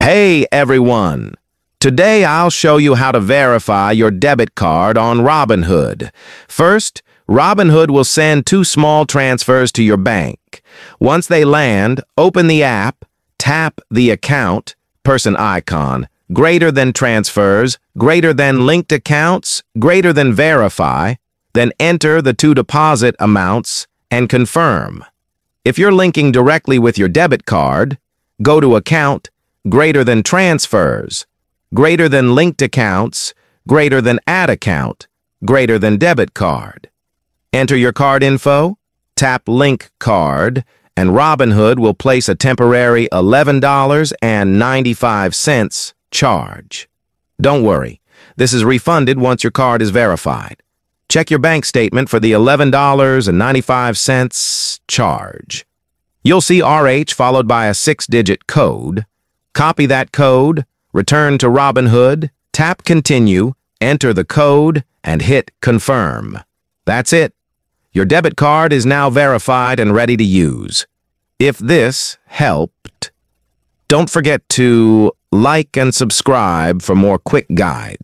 Hey everyone! Today I'll show you how to verify your debit card on Robinhood. First, Robinhood will send 2 small transfers to your bank. Once they land, open the app, tap the account, person icon, greater than transfers, greater than linked accounts, greater than verify, then enter the 2 deposit amounts and confirm. If you're linking directly with your debit card, go to Account, greater than transfers, greater than linked accounts, greater than add account, greater than debit card. Enter your card info, tap Link Card, and Robinhood will place a temporary $11.95 charge. Don't worry, this is refunded once your card is verified. Check your bank statement for the $11.95 charge. You'll see RH followed by a 6-digit code. Copy that code, return to Robinhood, tap Continue, enter the code, and hit Confirm. That's it. Your debit card is now verified and ready to use. If this helped, don't forget to like and subscribe for more quick guides.